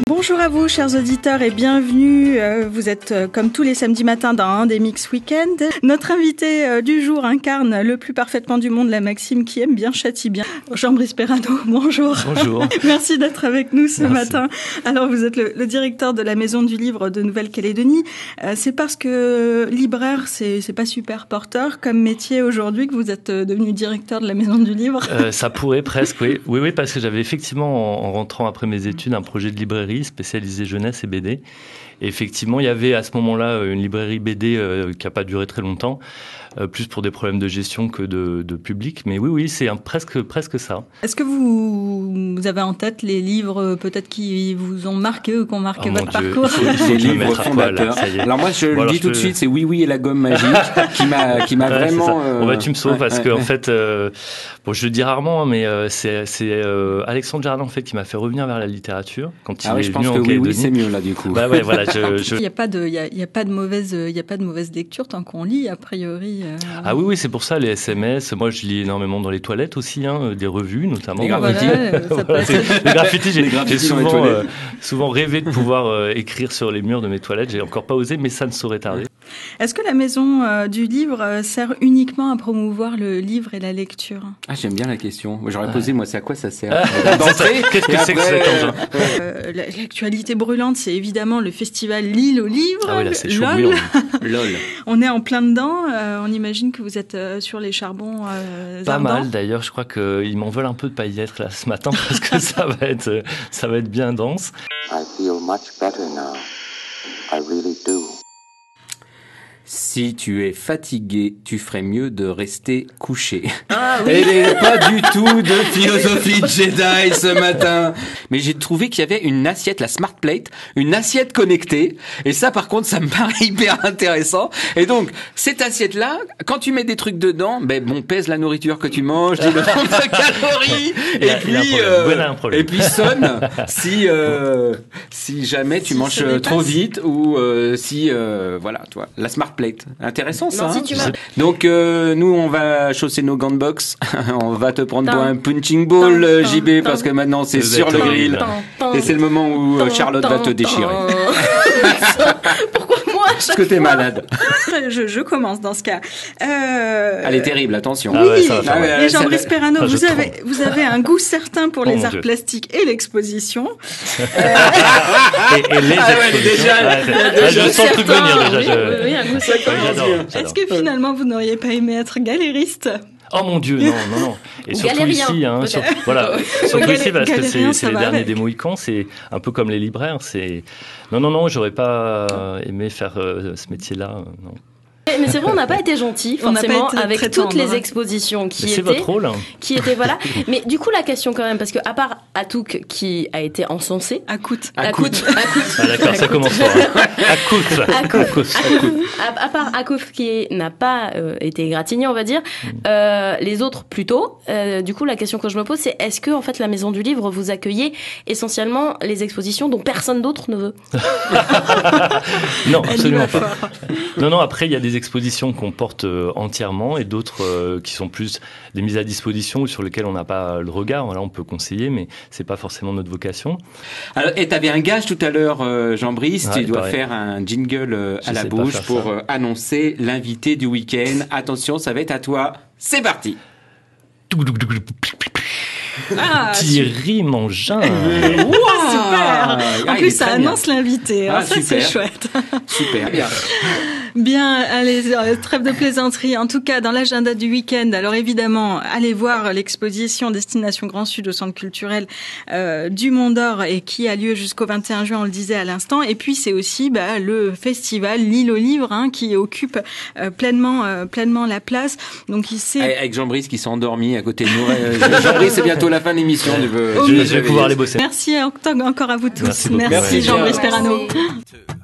Bonjour à vous, chers auditeurs, et bienvenue. Vous êtes, comme tous les samedis matins, dans un des Mix Weekend. Notre invité du jour incarne le plus parfaitement du monde la maxime qui aime bien châtie bien. Jean-Brice Perrano, bonjour. Bonjour. Merci d'être avec nous ce matin. Alors, vous êtes le directeur de la Maison du Livre de Nouvelle-Calédonie. C'est parce que libraire, c'est pas super porteur comme métier aujourd'hui que vous êtes devenu directeur de la Maison du Livre. Ça pourrait presque, oui. Oui, parce que j'avais effectivement, en rentrant après mes études, un projet de librairie spécialisée jeunesse et BD. Et effectivement, il y avait à ce moment-là une librairie BD qui n'a pas duré très longtemps, plus pour des problèmes de gestion que de public. Mais oui, c'est presque ça. Est-ce que vous avez en tête les livres peut-être qui vous ont marqué ou qui ont marqué votre parcours? Il faut les livres fondateurs. Alors moi, je le dis tout de suite, c'est Oui et la gomme magique qui m'a vraiment... tu me sauves parce que en fait, je le dis rarement, mais c'est Alexandre Jardin en fait qui m'a fait revenir vers la littérature quand il est je venu pense en que Calédonie. c'est mieux là du coup. Bah ouais, voilà. Il n'y a pas de mauvaise lecture tant qu'on lit a priori. Ah oui, c'est pour ça les SMS. Moi, je lis énormément dans les toilettes aussi, des revues notamment. Les graffitis. Les graffitis. J'ai souvent rêvé de pouvoir écrire sur les murs de mes toilettes. J'ai encore pas osé, mais ça ne saurait tarder. Est-ce que la Maison du Livre sert uniquement à promouvoir le livre et la lecture? Ah, j'aime bien la question. J'aurais posé, moi, c'est à quoi ça sert? Qu'est-ce que c'est que cet engin? L'actualité brûlante, c'est évidemment le festival L'Île aux Livres. Ah oui, là, c'est chaud LOL. bouillant. LOL. On est en plein dedans. On imagine que vous êtes sur les charbons Pas ardents. mal, d'ailleurs. Je crois qu'ils m'en veulent un peu de pas y être là ce matin parce que ça va être bien dense. I feel much better now. I really do. Si tu es fatigué, tu ferais mieux de rester couché. Ah oui. Elle n'est pas du tout de philosophie Jedi ce matin. Mais j'ai trouvé qu'il y avait une assiette, la Smart Plate, une assiette connectée. Et ça, par contre, ça me paraît hyper intéressant. Et donc, cette assiette-là, quand tu mets des trucs dedans, pèse la nourriture que tu manges, dis le nombre de calories. Et puis sonne si jamais tu manges trop vite ou voilà, toi. La Smart Plate. Intéressant ça. Donc nous on va chausser nos gants de boxe. On va te prendre pour un punching ball JB parce que maintenant c'est sur le grill et c'est le moment où Charlotte va te déchirer. Pourquoi moi? Parce que t'es malade. Je commence dans ce cas. Elle est terrible, attention. Ah ouais, ça va faire Et Jean-Brice Perrano, Ah, vous avez un goût certain pour les mon arts Dieu. plastiques et l'exposition. Et les expositions. Je sens le truc venir déjà. Oui, un goût certain. J'adore. Est-ce que finalement vous n'auriez pas aimé être galériste? Oh mon Dieu, non. Et surtout Galérien, ici, surtout ici parce que Galérien, c'est ça les va derniers avec. des Mohicans, c'est un peu comme les libraires. Non, j'aurais pas aimé faire ce métier-là. Non. Mais c'est vrai, on n'a pas été gentils, On n'a pas forcément, été avec très toutes tendre. les expositions Mais c'est votre rôle. voilà. Mais du coup, la question quand même, parce que à part Atouk qui a été encensé, Acoute. Ah d'accord, ça commence fort. à part Akouf qui n'a pas été égratigné, on va dire, les autres plutôt. Du coup, la question que je me pose, c'est est-ce que en fait la Maison du Livre vous accueillez essentiellement les expositions dont personne d'autre ne veut? Non, absolument pas. Non, après il y a des expositions qu'on porte entièrement et d'autres qui sont plus des mises à disposition ou sur lesquelles on n'a pas le regard. Là, on peut conseiller, mais c'est pas forcément notre vocation. Alors, et t'avais un gage tout à l'heure, Jean-Brice, tu dois pareil. faire un jingle à Je la sais pas bouche faire pour ça. annoncer l'invité du week-end. Attention, ça va être à toi. C'est parti. Thierry Mangin. Super. En il plus, est ça très bien. annonce l'invité. Ah, Ça, c'est super. chouette. Super. Bien. Bien, allez, trêve de plaisanterie. En tout cas, dans l'agenda du week-end, alors évidemment, allez voir l'exposition Destination Grand Sud au Centre culturel du Mont d'Or et qui a lieu jusqu'au 21 juin, on le disait à l'instant. Et puis, c'est aussi le festival L'Île aux Livres qui occupe pleinement la place. Donc, Avec Jean-Brice qui s'est endormi à côté de nous. Jean-Brice, c'est bientôt la fin de l'émission. Je vais pouvoir les bosser. Merci encore à vous tous. Merci beaucoup. Merci Jean-Brice Perrano. Merci.